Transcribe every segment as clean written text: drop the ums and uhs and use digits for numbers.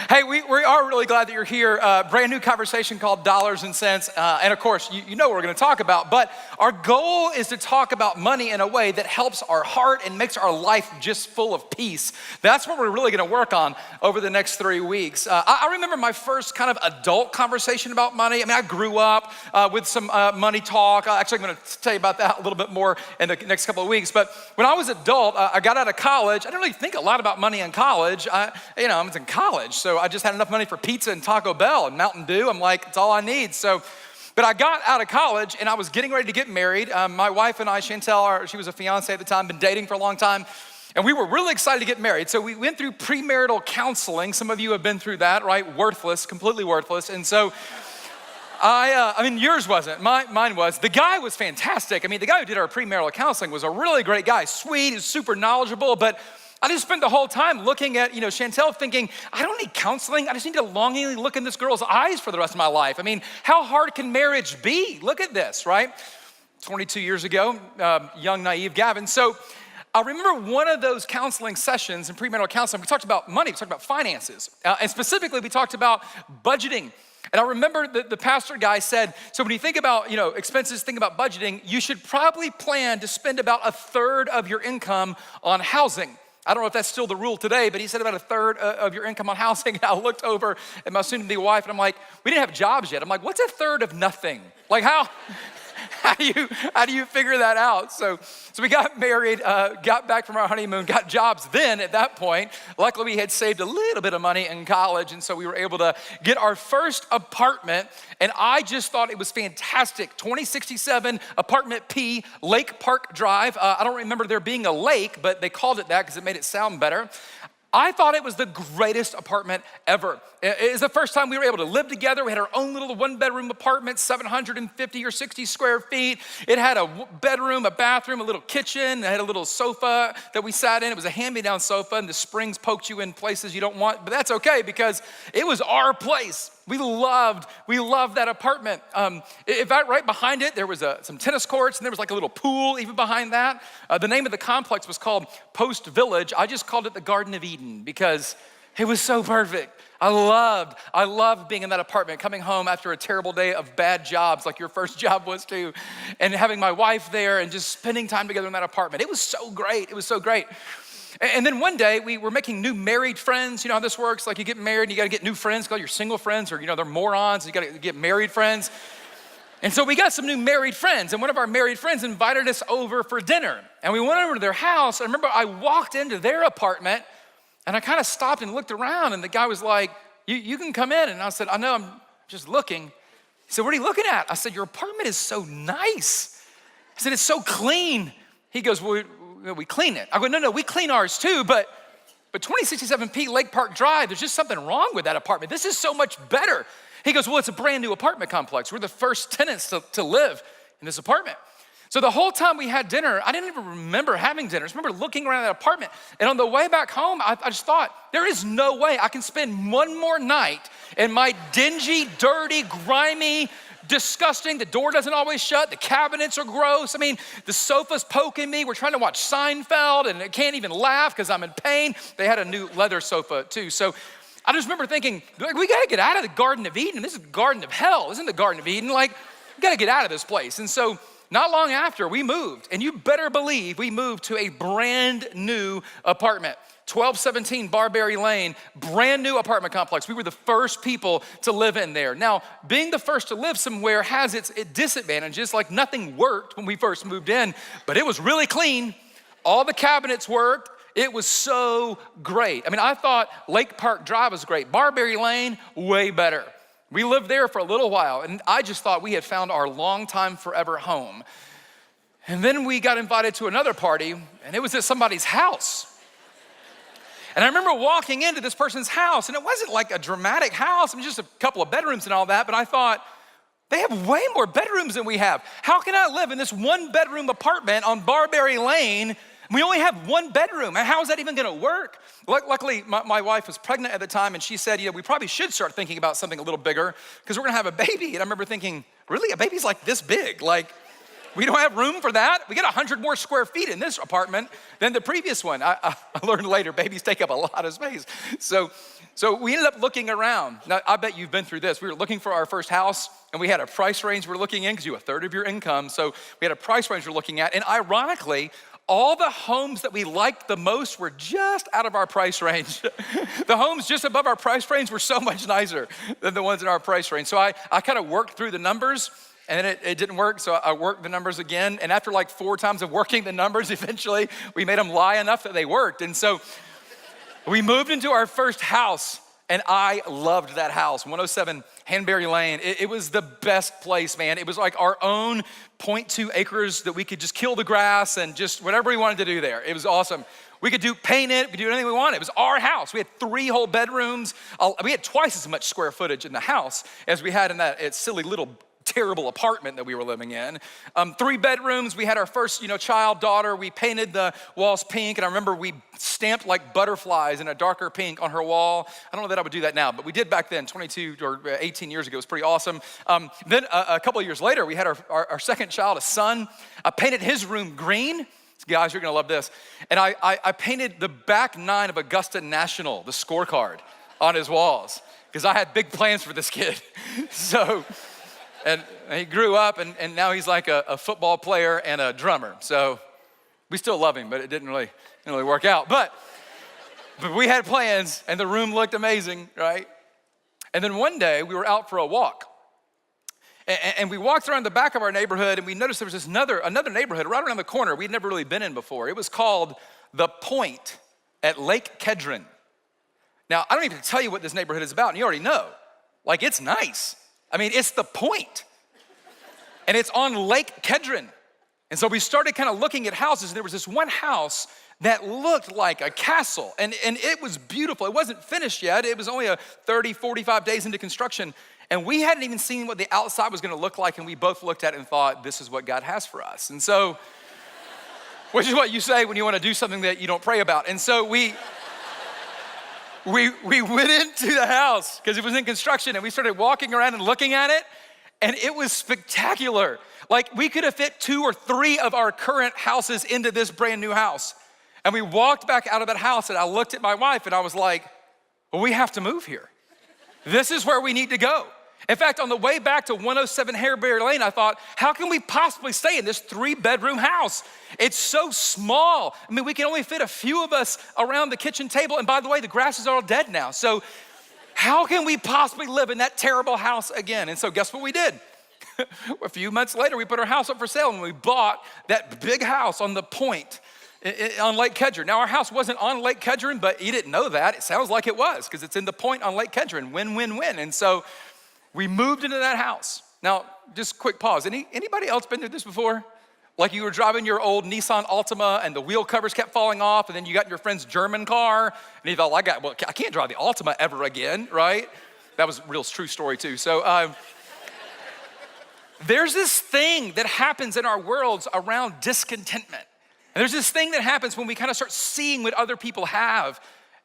Hey, we are really glad that you're here. Brand new conversation called Dollars and Cents. And of course, you know what we're gonna talk about, but our goal is to talk about money in a way that helps our heart and makes our life just full of peace. That's what we're really gonna work on over the next 3 weeks. I remember my first kind of adult conversation about money. I mean, I grew up with some money talk. Actually, I'm gonna tell you about that a little bit more in the next couple of weeks. But when I was adult, I got out of college. I didn't really think a lot about money in college. I was in college, so I just had enough money for pizza and Taco Bell and Mountain Dew. I'm like, it's all I need. But I got out of college and I was getting ready to get married. My wife and I, Chantel, she was a fiance at the time, been dating for a long time. And we were really excited to get married. So we went through premarital counseling. Some of you have been through that, right? Worthless, completely worthless. And so yours wasn't, mine was. The guy was fantastic. I mean, the guy who did our premarital counseling was a really great guy, sweet, he was super knowledgeable, but I just spent the whole time looking at, Chantel thinking, I don't need counseling. I just need to longingly look in this girl's eyes for the rest of my life. I mean, how hard can marriage be? Look at this, right? 22 years ago, young, naive Gavin. So I remember one of those counseling sessions in premarital counseling, we talked about money, we talked about finances. And specifically, we talked about budgeting. And I remember the pastor guy said, so when you think about, expenses, think about budgeting, you should probably plan to spend about a third of your income on housing. I don't know if that's still the rule today, but he said about a third of your income on housing. And I looked over at my soon-to-be wife and I'm like, we didn't have jobs yet. I'm like, what's a third of nothing? Like how do you figure that out? So we got married, got back from our honeymoon, got jobs then at that point. Luckily we had saved a little bit of money in college. And so we were able to get our first apartment. And I just thought it was fantastic. 2067 apartment P, Lake Park Drive. I don't remember there being a lake, but they called it that because it made it sound better. I thought it was the greatest apartment ever. It was the first time we were able to live together. We had our own little one-bedroom apartment, 750 or 60 square feet. It had a bedroom, a bathroom, a little kitchen. It had a little sofa that we sat in. It was a hand-me-down sofa, and the springs poked you in places you don't want, but that's okay because it was our place. We loved that apartment. Right behind it, there was some tennis courts, and there was like a little pool even behind that. The name of the complex was called Post Village. I just called it the Garden of Eden because it was so perfect. I loved being in that apartment, coming home after a terrible day of bad jobs like your first job was too, and having my wife there and just spending time together in that apartment. It was so great. It was so great. And then one day we were making new married friends. You know how this works? Like you get married and you gotta get new friends, call your single friends, or they're morons, so you gotta get married friends. And so we got some new married friends, and one of our married friends invited us over for dinner. And we went over to their house. I remember I walked into their apartment and I kind of stopped and looked around, and the guy was like, you can come in. And I said, I know, I'm just looking. He said, what are you looking at? I said, your apartment is so nice. I said, it's so clean. He goes, well, we clean it. I go, no, we clean ours too, but 2067P Lake Park Drive, there's just something wrong with that apartment. This is so much better. He goes, well, it's a brand new apartment complex. We're the first tenants to live in this apartment. So the whole time we had dinner, I didn't even remember having dinner. I just remember looking around that apartment. And on the way back home, I just thought, there is no way I can spend one more night in my dingy, dirty, grimy, disgusting. The door doesn't always shut. The cabinets are gross. I mean, the sofa's poking me. We're trying to watch Seinfeld and I can't even laugh because I'm in pain. They had a new leather sofa too. So I just remember thinking, we got to get out of the Garden of Eden. This is the Garden of Hell. This isn't the Garden of Eden. Like, we got to get out of this place. And so not long after we moved, and you better believe we moved to a brand new apartment. 1217 Barberry Lane, brand new apartment complex. We were the first people to live in there. Now, being the first to live somewhere has its disadvantages, like nothing worked when we first moved in, but it was really clean. All the cabinets worked. It was so great. I mean, I thought Lake Park Drive was great. Barberry Lane, way better. We lived there for a little while, and I just thought we had found our long-time forever home. And then we got invited to another party, and it was at somebody's house. And I remember walking into this person's house, and it wasn't like a dramatic house. I mean, just a couple of bedrooms and all that, but I thought, they have way more bedrooms than we have. How can I live in this one-bedroom apartment on Barberry Lane? We only have one bedroom, and how is that even gonna work? Luckily, my wife was pregnant at the time, and she said, we probably should start thinking about something a little bigger because we're gonna have a baby. And I remember thinking, really, a baby's like this big? Like, We don't have room for that. We got 100 more square feet in this apartment than the previous one. I learned later, babies take up a lot of space. So we ended up looking around. Now, I bet you've been through this. We were looking for our first house, and we had a price range we're looking in because you have a third of your income. So we had a price range we're looking at. And ironically, all the homes that we liked the most were just out of our price range. The homes just above our price range were so much nicer than the ones in our price range. So I kind of worked through the numbers, and then it didn't work, so I worked the numbers again. And after like 4 times of working the numbers, eventually we made them lie enough that they worked. And so we moved into our first house, and I loved that house, 107 Hanbury Lane. It was the best place, man. It was like our own 0.2 acres that we could just kill the grass and just whatever we wanted to do there. It was awesome. We could paint it, we could do anything we wanted. It was our house. We had 3 whole bedrooms. We had twice as much square footage in the house as we had in that silly little terrible apartment that we were living in. 3 bedrooms. We had our first, child, daughter. We painted the walls pink, and I remember we stamped like butterflies in a darker pink on her wall. I don't know that I would do that now, but we did back then, 22 or 18 years ago. It was pretty awesome. Then a couple of years later, we had our second child, a son. I painted his room green. Guys, you're gonna love this. And I painted the back 9 of Augusta National, the scorecard, on his walls, because I had big plans for this kid. And he grew up, and now he's like a football player and a drummer. So we still love him, but it didn't really work out. But we had plans, and the room looked amazing, right? And then one day, we were out for a walk. And we walked around the back of our neighborhood, and we noticed there was another neighborhood right around the corner we'd never really been in before. It was called The Point at Lake Kedron. Now, I don't even tell you what this neighborhood is about, and you already know. Like, it's nice. I mean, it's the point. And it's on Lake Kedron. And so we started kind of looking at houses, and there was this one house that looked like a castle. And it was beautiful. It wasn't finished yet. It was only 45 days into construction. And we hadn't even seen what the outside was gonna look like, and we both looked at it and thought, this is what God has for us. And so, which is what you say when you wanna do something that you don't pray about. And so we went into the house because it was in construction, and we started walking around and looking at it, and it was spectacular. Like, we could have fit 2 or 3 of our current houses into this brand new house. And we walked back out of that house, and I looked at my wife, and I was like, well, we have to move here. This is where we need to go. In fact, on the way back to 107 Hareberry Lane, I thought, how can we possibly stay in this 3-bedroom house? It's so small. I mean, we can only fit a few of us around the kitchen table. And by the way, the grass is all dead now. So how can we possibly live in that terrible house again? And so guess what we did? A few months later, we put our house up for sale, and we bought that big house on the point on Lake Kedron. Now, our house wasn't on Lake Kedron, but you didn't know that. It sounds like it was, because it's in the point on Lake Kedron. Win, win, win. And so we moved into that house. Now, just quick pause. Anybody else been through this before? Like, you were driving your old Nissan Altima, and the wheel covers kept falling off, and then you got in your friend's German car, and you thought, well, I can't drive the Altima ever again, right? That was a real true story too. So there's this thing that happens in our worlds around discontentment. And there's this thing that happens when we kind of start seeing what other people have,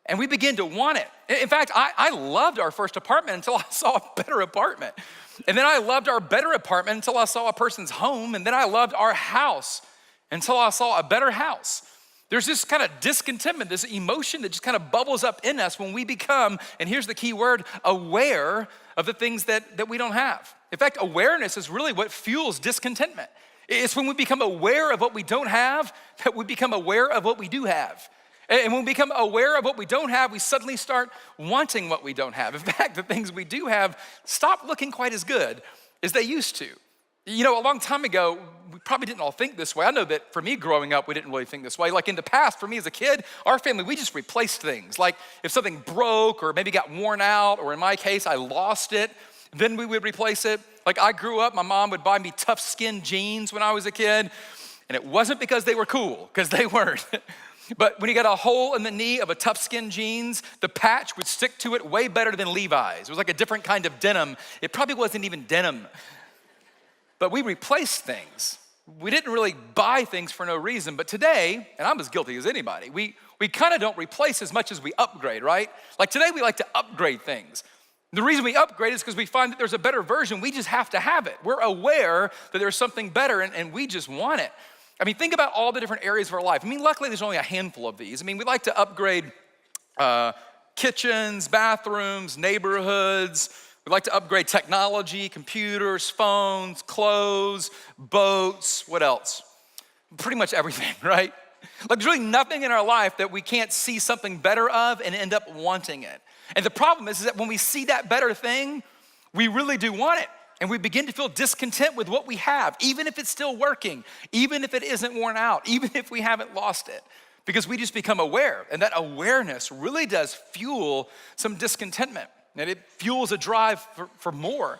and we begin to want it. In fact, I loved our first apartment until I saw a better apartment. And then I loved our better apartment until I saw a person's home. And then I loved our house until I saw a better house. There's this kind of discontentment, this emotion that just kind of bubbles up in us when we become, and here's the key word, aware of the things that we don't have. In fact, awareness is really what fuels discontentment. It's when we become aware of what we don't have that we become aware of what we do have. And when we become aware of what we don't have, we suddenly start wanting what we don't have. In fact, the things we do have stop looking quite as good as they used to. You know, a long time ago, we probably didn't all think this way. I know that for me growing up, we didn't really think this way. Like in the past, for me as a kid, our family, we just replaced things. Like if something broke or maybe got worn out, or in my case, I lost it, then we would replace it. Like I grew up, my mom would buy me tough skin jeans when I was a kid, and it wasn't because they were cool, because they weren't. But when you got a hole in the knee of a tough skin jeans, the patch would stick to it way better than Levi's. It was like a different kind of denim. It probably wasn't even denim. But we replaced things. We didn't really buy things for no reason. But today, and I'm as guilty as anybody, we kind of don't replace as much as we upgrade, right? Like today we like to upgrade things. The reason we upgrade is because we find that there's a better version. We just have to have it. We're aware that there's something better and we just want it. I mean, think about all the different areas of our life. I mean, luckily there's only a handful of these. I mean, we like to upgrade kitchens, bathrooms, neighborhoods. We like to upgrade technology, computers, phones, clothes, boats, what else? Pretty much everything, right? Like there's really nothing in our life that we can't see something better of and end up wanting it. And the problem is that when we see that better thing, we really do want it. And we begin to feel discontent with what we have, even if it's still working, even if it isn't worn out, even if we haven't lost it, because we just become aware. And that awareness really does fuel some discontentment. And it fuels a drive for more.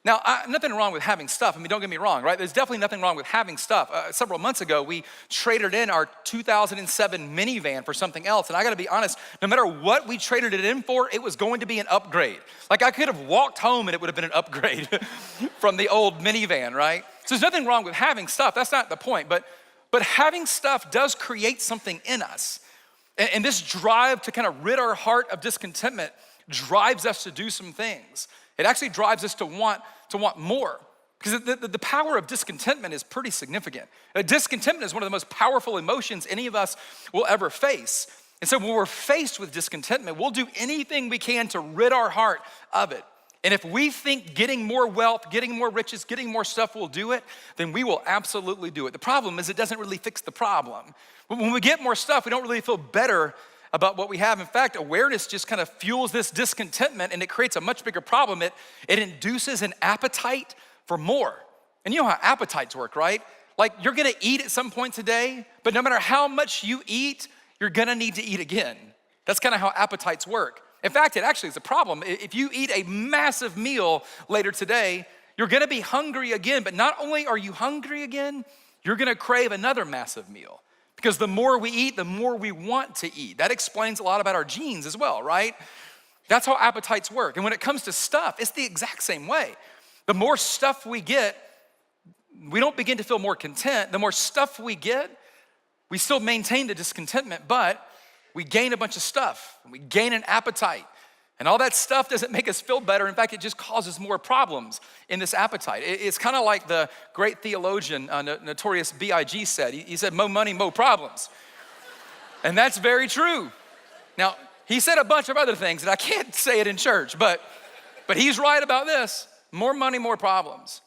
Now, nothing wrong with having stuff. I mean, don't get me wrong, right? There's definitely nothing wrong with having stuff. Several months ago, we traded in our 2007 minivan for something else. And I gotta be honest, no matter what we traded it in for, it was going to be an upgrade. Like I could have walked home and it would have been an upgrade from the old minivan, right? So there's nothing wrong with having stuff. That's not the point. But having stuff does create something in us. And this drive to kind of rid our heart of discontentment drives us to do some things. It actually drives us to want more. Because the power of discontentment is pretty significant. Discontentment is one of the most powerful emotions any of us will ever face. And so when we're faced with discontentment, we'll do anything we can to rid our heart of it. And if we think getting more wealth, getting more riches, getting more stuff will do it, then we will absolutely do it. The problem is it doesn't really fix the problem. When we get more stuff, we don't really feel better about what we have. In fact, awareness just kind of fuels this discontentment and it creates a much bigger problem. It induces an appetite for more. And you know how appetites work, right? Like you're gonna eat at some point today, but no matter how much you eat, you're gonna need to eat again. That's kind of how appetites work. In fact, it actually is a problem. If you eat a massive meal later today, you're gonna be hungry again, but not only are you hungry again, you're gonna crave another massive meal. Because the more we eat, the more we want to eat. That explains a lot about our genes as well, right? That's how appetites work. And when it comes to stuff, it's the exact same way. The more stuff we get, we don't begin to feel more content. The more stuff we get, we still maintain the discontentment, but we gain a bunch of stuff. We gain an appetite. And all that stuff doesn't make us feel better. In fact, it just causes more problems in this appetite. It's kind of like the great theologian, Notorious B.I.G. said. He said, "Mo money, mo problems." And that's very true. Now, he said a bunch of other things, and I can't say it in church, but he's right about this. More money, more problems.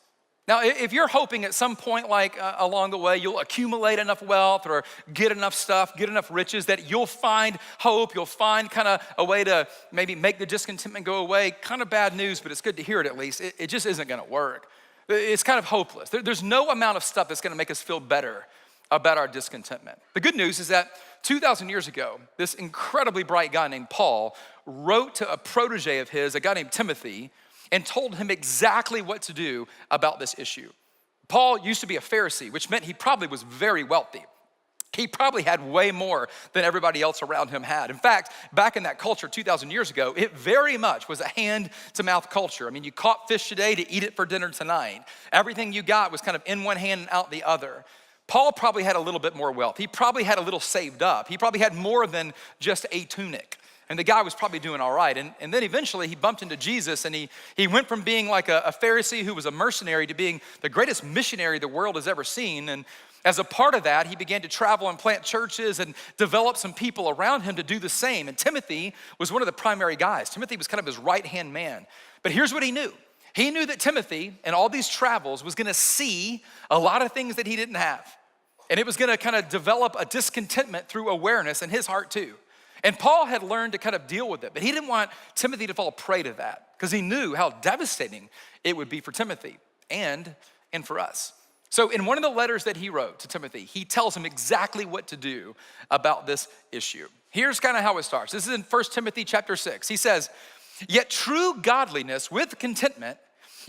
Now, if you're hoping at some point like along the way, you'll accumulate enough wealth or get enough stuff, get enough riches that you'll find hope, you'll find kind of a way to maybe make the discontentment go away, kind of bad news, but it's good to hear it at least. It just isn't gonna work. It's kind of hopeless. There's no amount of stuff that's gonna make us feel better about our discontentment. The good news is that 2,000 years ago, this incredibly bright guy named Paul wrote to a protege of his, a guy named Timothy, and told him exactly what to do about this issue. Paul used to be a Pharisee, which meant he probably was very wealthy. He probably had way more than everybody else around him had. In fact, back in that culture 2,000 years ago, it very much was a hand-to-mouth culture. I mean, you caught fish today to eat it for dinner tonight. Everything you got was kind of in one hand and out the other. Paul probably had a little bit more wealth. He probably had a little saved up. He probably had more than just a tunic. And the guy was probably doing all right. And then eventually he bumped into Jesus and he went from being like a Pharisee who was a mercenary to being the greatest missionary the world has ever seen. And as a part of that, he began to travel and plant churches and develop some people around him to do the same. And Timothy was one of the primary guys. Timothy was kind of his right-hand man. But here's what he knew. He knew that Timothy in all these travels was gonna see a lot of things that he didn't have. And it was gonna kind of develop a discontentment through awareness in his heart too. And Paul had learned to kind of deal with it, but he didn't want Timothy to fall prey to that because he knew how devastating it would be for Timothy and for us. So in one of the letters that he wrote to Timothy, he tells him exactly what to do about this issue. Here's kind of how it starts. This is in 1 Timothy chapter 6. He says, "Yet true godliness with contentment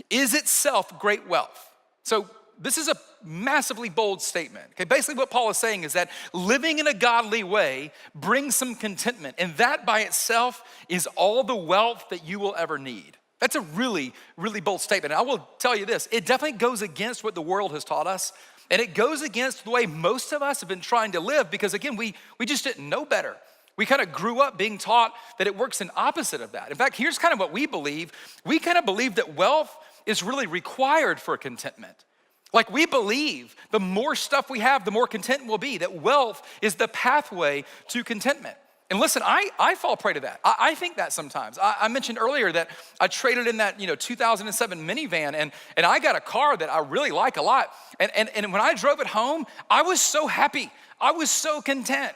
is itself great wealth." So this is a massively bold statement. Okay, basically what Paul is saying is that living in a godly way brings some contentment, and that by itself is all the wealth that you will ever need. That's a really, really bold statement. And I will tell you this, it definitely goes against what the world has taught us, and it goes against the way most of us have been trying to live because again, we just didn't know better. We kind of grew up being taught that it works in opposite of that. In fact, here's kind of what we believe. We kind of believe that wealth is really required for contentment. Like we believe the more stuff we have, the more content we'll be, that wealth is the pathway to contentment. And listen, I fall prey to that. I think that sometimes. I mentioned earlier that I traded in that 2007 minivan and I got a car that I really like a lot. And when I drove it home, I was so happy. I was so content.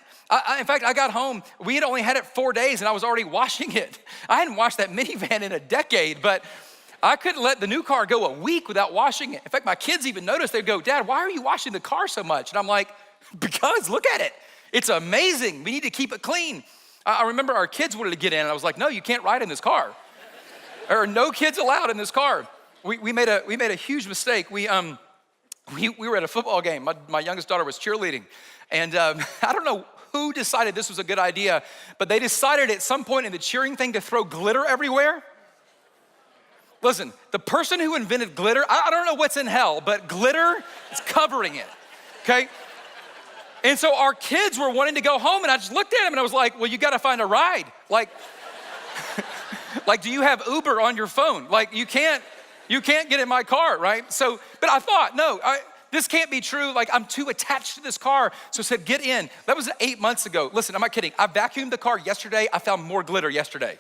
In fact, I got home, we had only had it 4 days and I was already washing it. I hadn't washed that minivan in a decade, but I couldn't let the new car go a week without washing it. In fact, my kids even noticed, they'd go, "Dad, why are you washing the car so much?" And I'm like, "Because look at it. It's amazing. We need to keep it clean." I remember our kids wanted to get in and I was like, "No, you can't ride in this car." There are no kids allowed in this car. We made a huge mistake. We were at a football game. My youngest daughter was cheerleading. And I don't know who decided this was a good idea, but they decided at some point in the cheering thing to throw glitter everywhere. Listen, the person who invented glitter, I don't know what's in hell, but glitter is covering it, okay? And so our kids were wanting to go home and I just looked at them and I was like, "Well, you gotta find a ride." Like, do you have Uber on your phone? Like, you can't get in my car, right? So, but I thought, no, this can't be true. Like, I'm too attached to this car. So I said, "Get in." That was 8 months ago. Listen, I'm not kidding. I vacuumed the car yesterday. I found more glitter yesterday.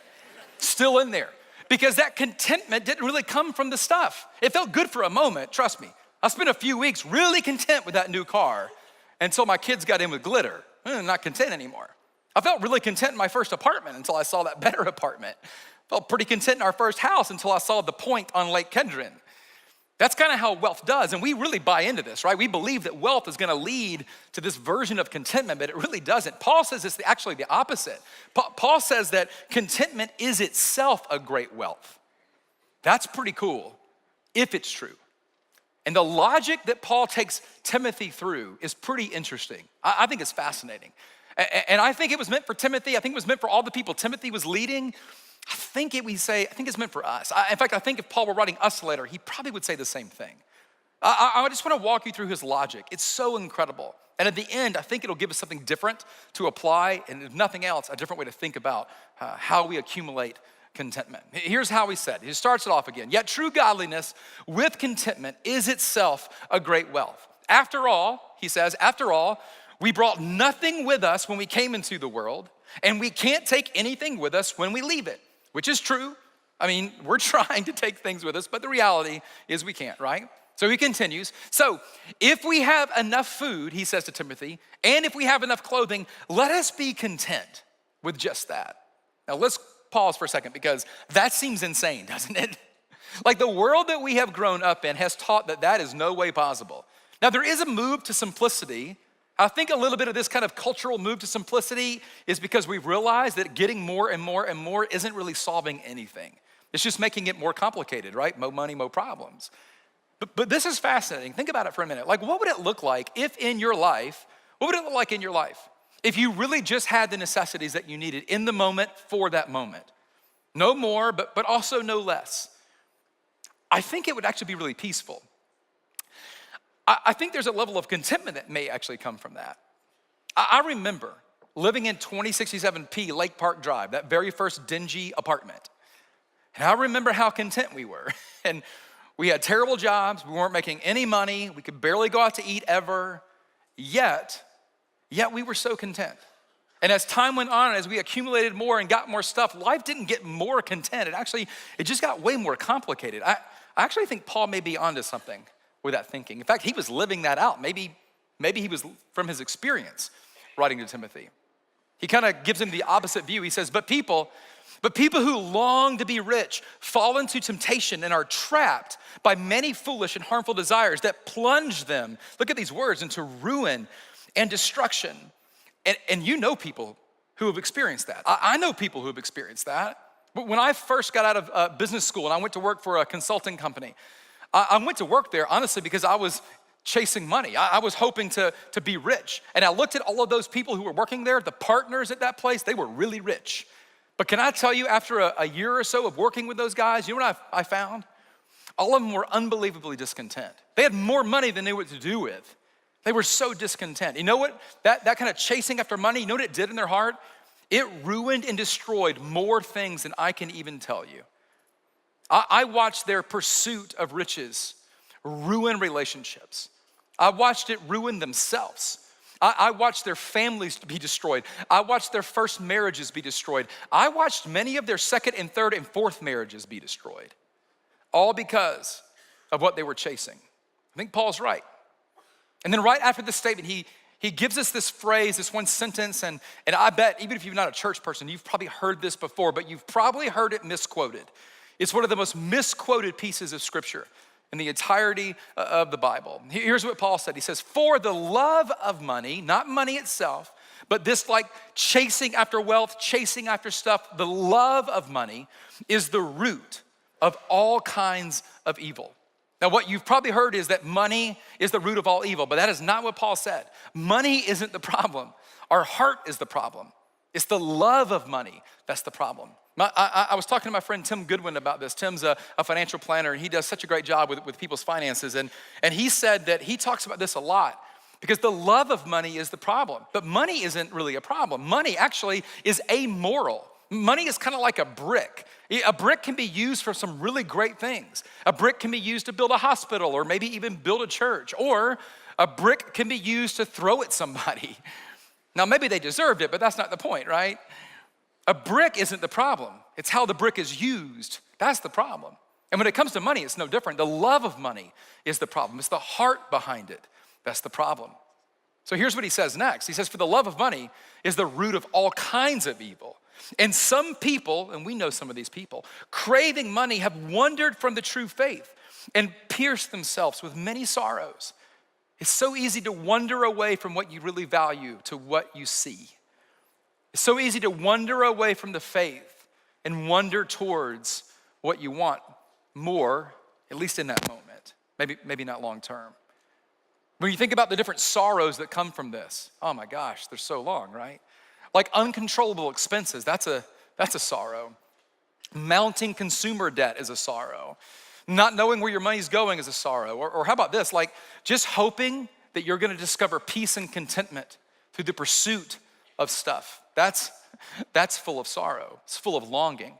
Still in there. Because that contentment didn't really come from the stuff. It felt good for a moment, trust me. I spent a few weeks really content with that new car until my kids got in with glitter. I'm not content anymore. I felt really content in my first apartment until I saw that better apartment. Felt pretty content in our first house until I saw the point on Lake Kedron. That's kind of how wealth does, and we really buy into this, right? We believe that wealth is gonna lead to this version of contentment, but it really doesn't. Paul says it's actually the opposite. Paul says that contentment is itself a great wealth. That's pretty cool, if it's true. And the logic that Paul takes Timothy through is pretty interesting. I think it's fascinating. And I think it was meant for Timothy. I think it was meant for all the people Timothy was leading. I think it's meant for us. In fact, I think if Paul were writing us a letter, he probably would say the same thing. I just want to walk you through his logic. It's so incredible. And at the end, I think it'll give us something different to apply, and if nothing else, a different way to think about how we accumulate contentment. Here's how he said. He starts it off again. "Yet true godliness with contentment is itself a great wealth. After all," he says, "after all, we brought nothing with us when we came into the world, and we can't take anything with us when we leave it." Which is true. I mean, we're trying to take things with us, but the reality is we can't, right? So he continues. "So if we have enough food," he says to Timothy, "and if we have enough clothing, let us be content with just that." Now let's pause for a second because that seems insane, doesn't it? Like the world that we have grown up in has taught that that is no way possible. Now there is a move to simplicity. I think a little bit of this kind of cultural move to simplicity is because we've realized that getting more and more and more isn't really solving anything. It's just making it more complicated, right? More money, more problems. But this is fascinating. Think about it for a minute. Like, what would it look like if in your life, if you really just had the necessities that you needed in the moment for that moment? No more, but also no less. I think it would actually be really peaceful. I think there's a level of contentment that may actually come from that. I remember living in 2067P Lake Park Drive, that very first dingy apartment. And I remember how content we were. And we had terrible jobs, we weren't making any money, we could barely go out to eat ever, yet we were so content. And as time went on, as we accumulated more and got more stuff, life didn't get more content. It just got way more complicated. I actually think Paul may be onto something with that thinking. In fact, he was living that out. Maybe he was from his experience writing to Timothy. He kind of gives him the opposite view. He says, but people who long to be rich fall into temptation and are trapped by many foolish and harmful desires that plunge them, look at these words, into ruin and destruction. And you know people who have experienced that. I know people who have experienced that. When I first got out of business school and I went to work for a consulting company, I went to work there, honestly, because I was chasing money. I was hoping to be rich. And I looked at all of those people who were working there, the partners at that place, they were really rich. But can I tell you, after a year or so of working with those guys, you know what I found? All of them were unbelievably discontent. They had more money than they knew what to do with. They were so discontent. You know what? That kind of chasing after money, you know what it did in their heart? It ruined and destroyed more things than I can even tell you. I watched their pursuit of riches ruin relationships. I watched it ruin themselves. I watched their families be destroyed. I watched their first marriages be destroyed. I watched many of their second and third and fourth marriages be destroyed, all because of what they were chasing. I think Paul's right. And then right after this statement, he gives us this phrase, this one sentence, and I bet even if you're not a church person, you've probably heard this before, but you've probably heard it misquoted. It's one of the most misquoted pieces of scripture in the entirety of the Bible. Here's what Paul said. He says, for the love of money, not money itself, but this like chasing after wealth, chasing after stuff, the love of money is the root of all kinds of evil. Now, what you've probably heard is that money is the root of all evil, but that is not what Paul said. Money isn't the problem. Our heart is the problem. It's the love of money that's the problem. I was talking to my friend Tim Goodwin about this. Tim's a financial planner, and he does such a great job with people's finances. And he said that he talks about this a lot because the love of money is the problem. But money isn't really a problem. Money actually is amoral. Money is kind of like a brick. A brick can be used for some really great things. A brick can be used to build a hospital or maybe even build a church. Or a brick can be used to throw at somebody. Now, maybe they deserved it, but that's not the point, right? A brick isn't the problem. It's how the brick is used. That's the problem. And when it comes to money, it's no different. The love of money is the problem. It's the heart behind it. That's the problem. So here's what he says next. He says, for the love of money is the root of all kinds of evil. And some people, and we know some of these people, craving money have wandered from the true faith and pierced themselves with many sorrows. It's so easy to wander away from what you really value to what you see. It's so easy to wander away from the faith and wander towards what you want more, at least in that moment, maybe not long term. When you think about the different sorrows that come from this, oh my gosh, they're so long, right? Like uncontrollable expenses, that's a sorrow. Mounting consumer debt is a sorrow. Not knowing where your money's going is a sorrow. Or how about this, like just hoping that you're gonna discover peace and contentment through the pursuit of stuff. That's full of sorrow. It's full of longing.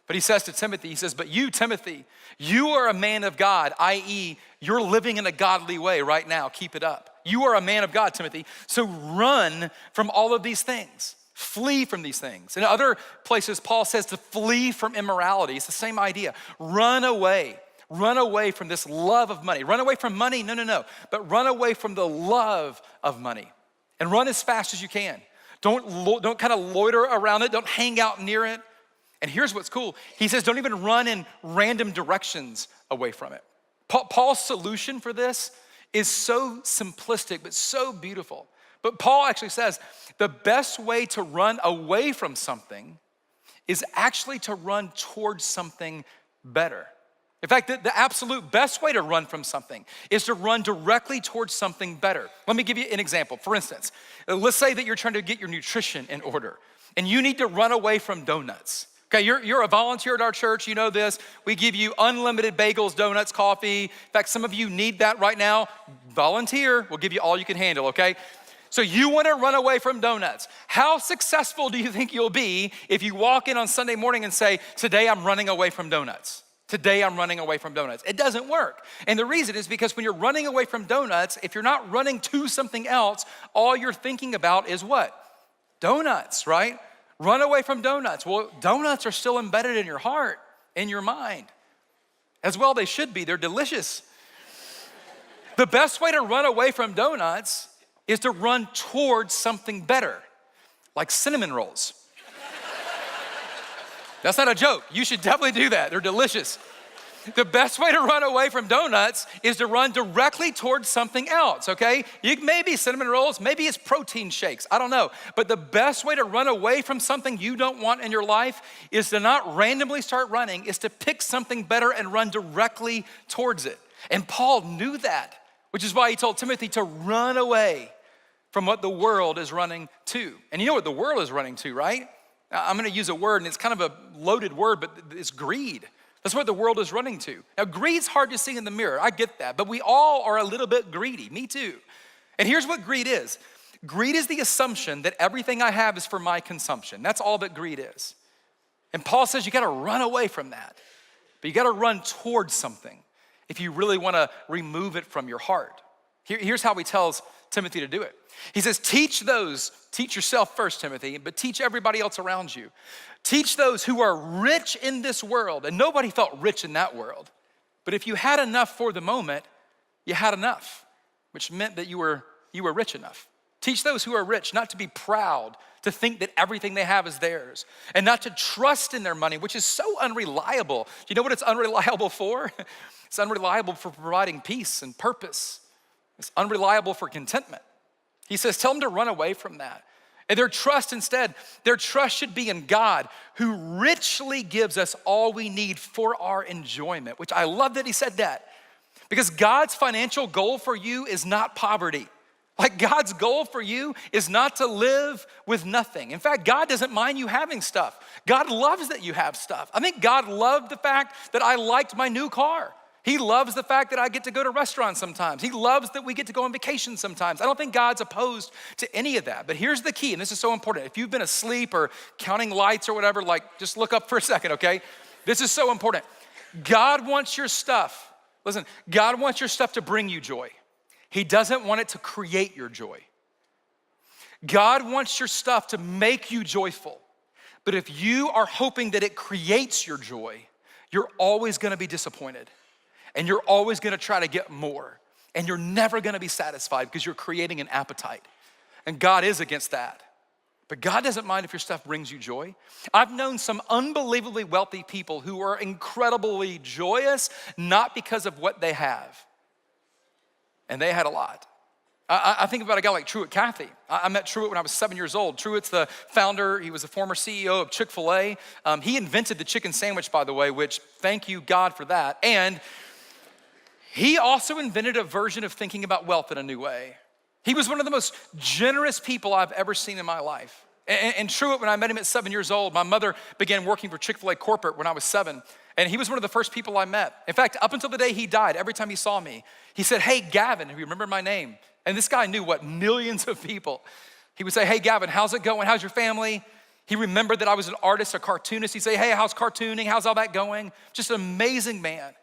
But he says to Timothy, he says, but you, Timothy, you are a man of God, i.e., you're living in a godly way right now. Keep it up. You are a man of God, Timothy. So run from all of these things. Flee from these things. In other places, Paul says to flee from immorality. It's the same idea. Run away. Run away from this love of money. Run away from money? No. But run away from the love of money. And run as fast as you can. Don't kind of loiter around it. Don't hang out near it. And here's what's cool. He says, don't even run in random directions away from it. Paul's solution for this is so simplistic, but so beautiful. But Paul actually says the best way to run away from something is actually to run towards something better. In fact, the absolute best way to run from something is to run directly towards something better. Let me give you an example. For instance, let's say that you're trying to get your nutrition in order and you need to run away from donuts. Okay, you're a volunteer at our church, you know this. We give you unlimited bagels, donuts, coffee. In fact, some of you need that right now. Volunteer, we'll give you all you can handle, okay? So you wanna run away from donuts. How successful do you think you'll be if you walk in on Sunday morning and say, today I'm running away from donuts? Today I'm running away from donuts. It doesn't work. And the reason is because when you're running away from donuts, if you're not running to something else, all you're thinking about is what? Donuts, right? Run away from donuts. Well, donuts are still embedded in your heart, in your mind. As well they should be, they're delicious. The best way to run away from donuts is to run towards something better, like cinnamon rolls. That's not a joke. You should definitely do that. They're delicious. The best way to run away from donuts is to run directly towards something else, okay? Maybe cinnamon rolls, maybe it's protein shakes, I don't know. But the best way to run away from something you don't want in your life is to not randomly start running, is to pick something better and run directly towards it. And Paul knew that, which is why he told Timothy to run away from what the world is running to. And you know what the world is running to, right? I'm gonna use a word, and it's kind of a loaded word, but it's greed. That's what the world is running to. Now, greed's hard to see in the mirror, I get that, but we all are a little bit greedy, me too. And here's what greed is. Greed is the assumption that everything I have is for my consumption. That's all that greed is. And Paul says you gotta run away from that, but you gotta run towards something if you really wanna remove it from your heart. Here's how he tells Timothy to do it. He says, teach yourself first, Timothy, but teach everybody else around you. Teach those who are rich in this world, and nobody felt rich in that world. But if you had enough for the moment, you had enough, which meant that you were rich enough. Teach those who are rich not to be proud, to think that everything they have is theirs, and not to trust in their money, which is so unreliable. Do you know what it's unreliable for? It's unreliable for providing peace and purpose. It's unreliable for contentment. He says, tell them to run away from that. And their trust should be in God, who richly gives us all we need for our enjoyment, which I love that he said that. Because God's financial goal for you is not poverty. Like, God's goal for you is not to live with nothing. In fact, God doesn't mind you having stuff. God loves that you have stuff. I think God loved the fact that I liked my new car. He loves the fact that I get to go to restaurants sometimes. He loves that we get to go on vacation sometimes. I don't think God's opposed to any of that. But here's the key, and this is so important. If you've been asleep or counting lights or whatever, like, just look up for a second, okay? This is so important. God wants your stuff. Listen, God wants your stuff to bring you joy. He doesn't want it to create your joy. God wants your stuff to make you joyful. But if you are hoping that it creates your joy, you're always gonna be disappointed. And you're always gonna try to get more. And you're never gonna be satisfied because you're creating an appetite. And God is against that. But God doesn't mind if your stuff brings you joy. I've known some unbelievably wealthy people who are incredibly joyous, not because of what they have. And they had a lot. I think about a guy like Truett Cathy. I met Truett when I was 7 years old. Truett's the founder, he was the former CEO of Chick-fil-A. He invented the chicken sandwich, by the way, which thank you, God, for that. And he also invented a version of thinking about wealth in a new way. He was one of the most generous people I've ever seen in my life. And Truett, when I met him at 7 years old, my mother began working for Chick-fil-A corporate when I was 7. And he was one of the first people I met. In fact, up until the day he died, every time he saw me, he said, hey, Gavin, if you remember my name. And this guy knew what, millions of people. He would say, hey, Gavin, how's it going? How's your family? He remembered that I was an artist, a cartoonist. He'd say, hey, how's cartooning? How's all that going? Just an amazing man.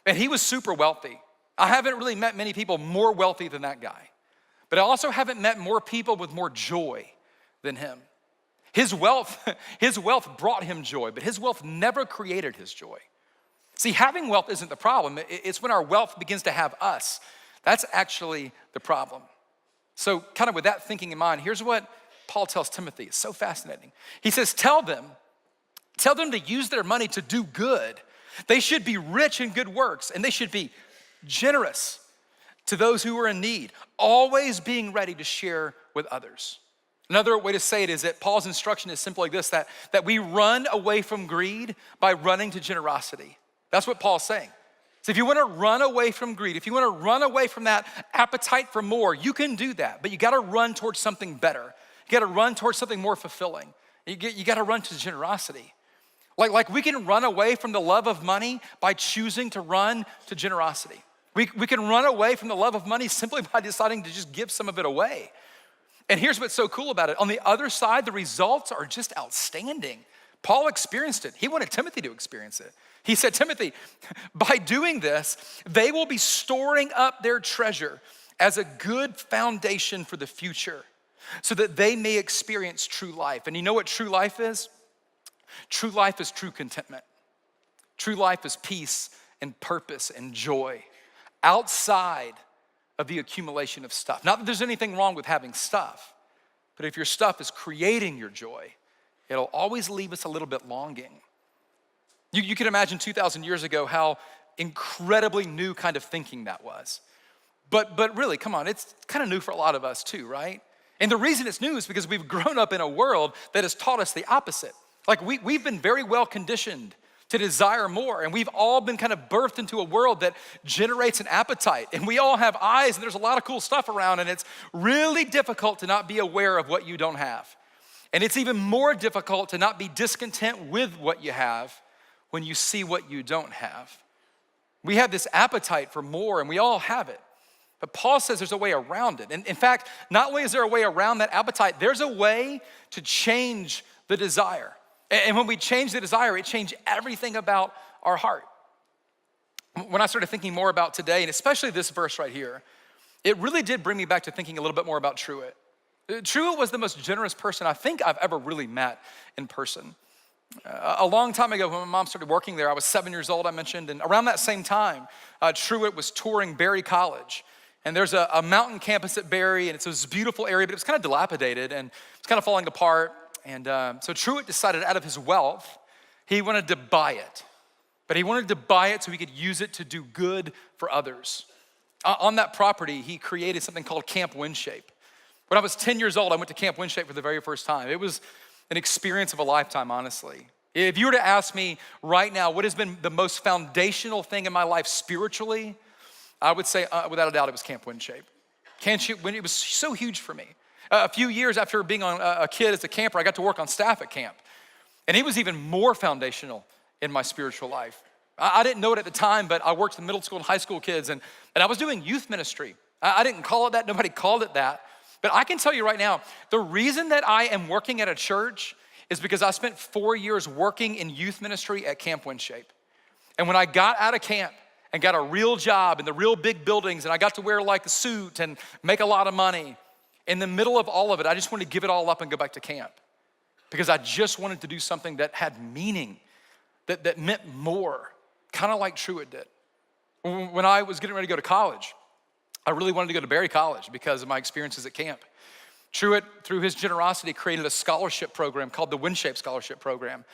And he was super wealthy. I haven't really met many people more wealthy than that guy. But I also haven't met more people with more joy than him. His wealth brought him joy, but his wealth never created his joy. See, having wealth isn't the problem. It's when our wealth begins to have us. That's actually the problem. So kind of with that thinking in mind, here's what Paul tells Timothy. It's so fascinating. He says, tell them to use their money to do good. They should be rich in good works, and they should be generous to those who are in need, always being ready to share with others. Another way to say it is that Paul's instruction is simply like this, that we run away from greed by running to generosity. That's what Paul's saying. So if you wanna run away from greed, if you wanna run away from that appetite for more, you can do that, but you gotta run towards something better. You gotta run towards something more fulfilling. You gotta run to generosity. Like we can run away from the love of money by choosing to run to generosity. We can run away from the love of money simply by deciding to just give some of it away. And here's what's so cool about it. On the other side, the results are just outstanding. Paul experienced it. He wanted Timothy to experience it. He said, Timothy, by doing this, they will be storing up their treasure as a good foundation for the future so that they may experience true life. And you know what true life is? True life is true contentment. True life is peace and purpose and joy outside of the accumulation of stuff. Not that there's anything wrong with having stuff, but if your stuff is creating your joy, it'll always leave us a little bit longing. You can imagine 2,000 years ago how incredibly new kind of thinking that was. But really, come on, it's kind of new for a lot of us too, right? And the reason it's new is because we've grown up in a world that has taught us the opposite. Like we've been very well conditioned to desire more, and we've all been kind of birthed into a world that generates an appetite, and we all have eyes, and there's a lot of cool stuff around, and it's really difficult to not be aware of what you don't have. And it's even more difficult to not be discontent with what you have when you see what you don't have. We have this appetite for more, and we all have it. But Paul says there's a way around it. And in fact, not only is there a way around that appetite, there's a way to change the desire. And when we change the desire, it changes everything about our heart. When I started thinking more about today, and especially this verse right here, it really did bring me back to thinking a little bit more about Truett. Truett was the most generous person I think I've ever really met in person. A long time ago when my mom started working there, I was 7 years old, I mentioned, and around that same time, Truett was touring Berry College. And there's a mountain campus at Berry, and it's this beautiful area, but it was kind of dilapidated and it's kind of falling apart. And so Truett decided out of his wealth, he wanted to buy it. But he wanted to buy it so he could use it to do good for others. On that property, he created something called Camp Windshape. When I was 10 years old, I went to Camp Windshape for the very first time. It was an experience of a lifetime, honestly. If you were to ask me right now, what has been the most foundational thing in my life spiritually, I would say, without a doubt, it was Camp Windshape. It was so huge for me. A few years after being a kid as a camper, I got to work on staff at camp. And it was even more foundational in my spiritual life. I didn't know it at the time, but I worked with middle school and high school kids, and I was doing youth ministry. I didn't call it that, nobody called it that. But I can tell you right now, the reason that I am working at a church is because I spent 4 years working in youth ministry at Camp Windshape. And when I got out of camp and got a real job in the real big buildings, and I got to wear like a suit and make a lot of money, in the middle of all of it, I just wanted to give it all up and go back to camp because I just wanted to do something that had meaning, that meant more, kind of like Truett did. When I was getting ready to go to college, I really wanted to go to Berry College because of my experiences at camp. Truett, through his generosity, created a scholarship program called the Windshape Scholarship Program.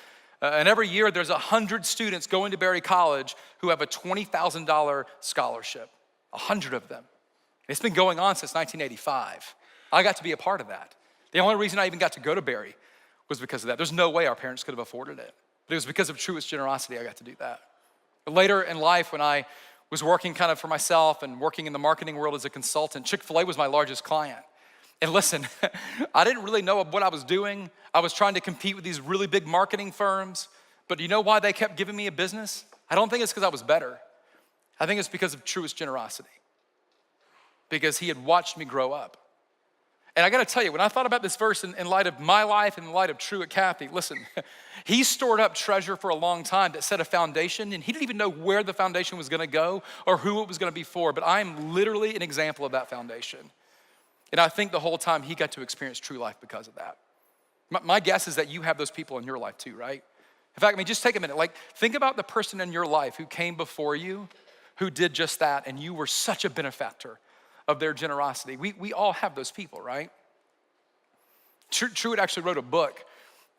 And every year there's 100 students going to Berry College who have a $20,000 scholarship, 100 of them. It's been going on since 1985. I got to be a part of that. The only reason I even got to go to Berry was because of that. There's no way our parents could have afforded it. But it was because of Truett's generosity I got to do that. But later in life, when I was working kind of for myself and working in the marketing world as a consultant, Chick-fil-A was my largest client. And listen, I didn't really know what I was doing. I was trying to compete with these really big marketing firms. But you know why they kept giving me a business? I don't think it's because I was better. I think it's because of Truett's generosity. Because he had watched me grow up. And I gotta tell you, when I thought about this verse in light of my life and in light of Truett Cathy, listen, he stored up treasure for a long time that set a foundation, and he didn't even know where the foundation was gonna go or who it was gonna be for, but I'm literally an example of that foundation. And I think the whole time he got to experience true life because of that. My guess is that you have those people in your life too, right? In fact, just take a minute. Think about the person in your life who came before you, who did just that, and you were such a benefactor of their generosity. We all have those people, right? Truett actually wrote a book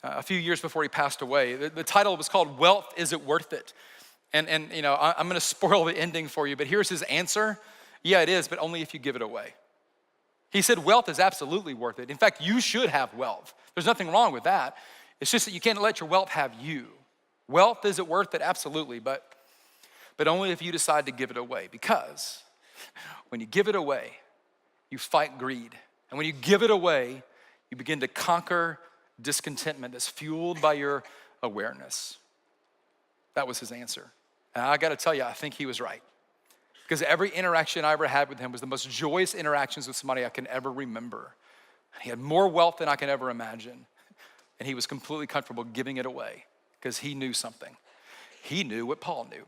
a few years before he passed away. The title was called Wealth, Is It Worth It? And you know, I'm gonna spoil the ending for you, but here's his answer. Yeah, it is, but only if you give it away. He said wealth is absolutely worth it. In fact, you should have wealth. There's nothing wrong with that. It's just that you can't let your wealth have you. Wealth, is it worth it? Absolutely, but only if you decide to give it away, because when you give it away, you fight greed. And when you give it away, you begin to conquer discontentment that's fueled by your awareness. That was his answer. And I gotta tell you, I think he was right. Because every interaction I ever had with him was the most joyous interactions with somebody I can ever remember. He had more wealth than I can ever imagine. And he was completely comfortable giving it away because he knew something. He knew what Paul knew.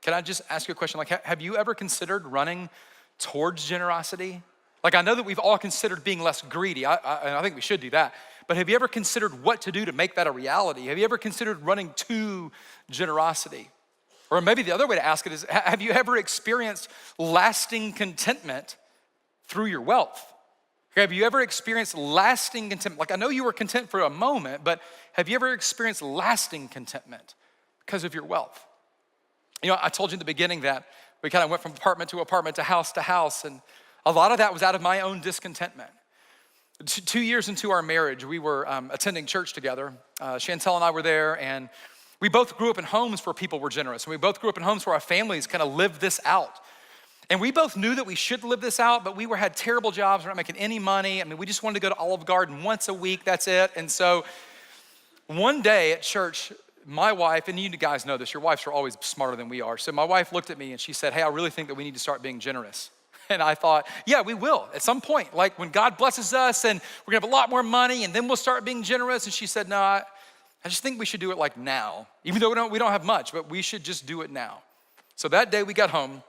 Can I just ask you a question? Have you ever considered running towards generosity? I know that we've all considered being less greedy. I think we should do that. But have you ever considered what to do to make that a reality? Have you ever considered running to generosity? Or maybe the other way to ask it is, have you ever experienced lasting contentment through your wealth? Have you ever experienced lasting contentment? I know you were content for a moment, but have you ever experienced lasting contentment because of your wealth? You know, I told you in the beginning that we kind of went from apartment to house, and a lot of that was out of my own discontentment. 2 years into our marriage, we were attending church together. Chantel and I were there, and we both grew up in homes where people were generous. And we both grew up in homes where our families kind of lived this out. And we both knew that we should live this out, but we had terrible jobs, we're not making any money. We just wanted to go to Olive Garden once a week, that's it. And so one day at church, my wife, and you guys know this, your wives are always smarter than we are. So my wife looked at me and she said, hey, I really think that we need to start being generous. And I thought, yeah, we will at some point. Like when God blesses us and we're gonna have a lot more money and then we'll start being generous. And she said, no, I just think we should do it like now. Even though we don't have much, but we should just do it now. So that day we got home,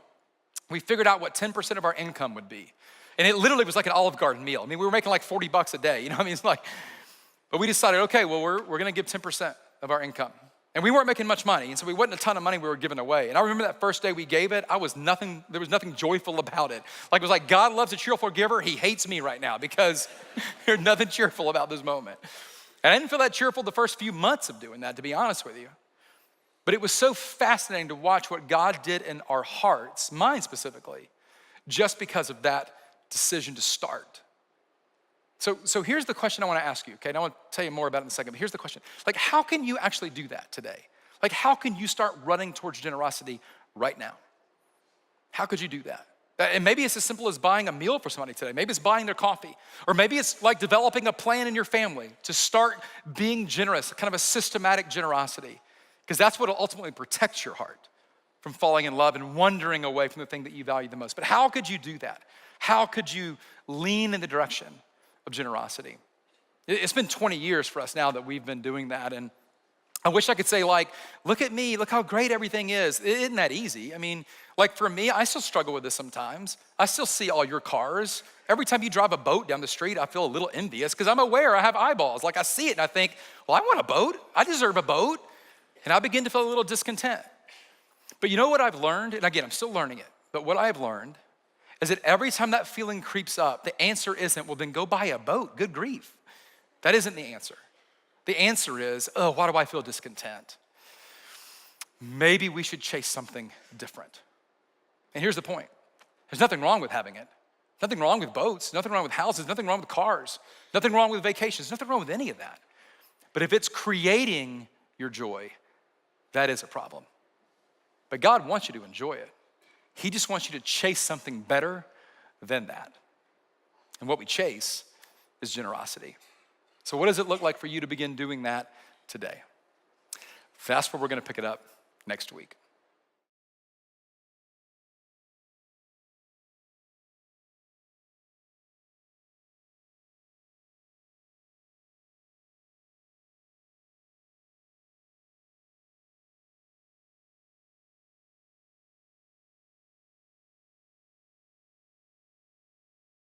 we figured out what 10% of our income would be. And it literally was like an Olive Garden meal. I mean, we were making like $40 a day, you know what I mean? It's like, but we decided, okay, well, we're gonna give 10% of our income. And we weren't making much money, and so we wasn't a ton of money we were giving away. And I remember that first day we gave it, there was nothing joyful about it. Like it was like, God loves a cheerful giver, he hates me right now because there's nothing cheerful about this moment. And I didn't feel that cheerful the first few months of doing that, to be honest with you. But it was so fascinating to watch what God did in our hearts, mine specifically, just because of that decision to start. So here's the question I wanna ask you, okay? And I wanna tell you more about it in a second, but here's the question. Like, how can you actually do that today? Like, how can you start running towards generosity right now? How could you do that? And maybe it's as simple as buying a meal for somebody today. Maybe it's buying their coffee. Or maybe it's like developing a plan in your family to start being generous, kind of a systematic generosity, because that's what will ultimately protect your heart from falling in love and wandering away from the thing that you value the most. But how could you do that? How could you lean in the direction of generosity? It's been 20 years for us now that we've been doing that. And I wish I could say like, look at me, look how great everything is. It isn't that easy. I mean, like for me, I still struggle with this sometimes. I still see all your cars. Every time you drive a boat down the street, I feel a little envious because I'm aware I have eyeballs. Like I see it and I think, well, I want a boat. I deserve a boat. And I begin to feel a little discontent. But you know what I've learned? And again, I'm still learning it. But what I've learned is that every time that feeling creeps up, the answer isn't, well, then go buy a boat. Good grief. That isn't the answer. The answer is, oh, why do I feel discontent? Maybe we should chase something different. And here's the point. There's nothing wrong with having it. Nothing wrong with boats, nothing wrong with houses, nothing wrong with cars, nothing wrong with vacations, nothing wrong with any of that. But if it's creating your joy, that is a problem. But God wants you to enjoy it. He just wants you to chase something better than that. And what we chase is generosity. So what does it look like for you to begin doing that today? That's where we're gonna pick it up next week.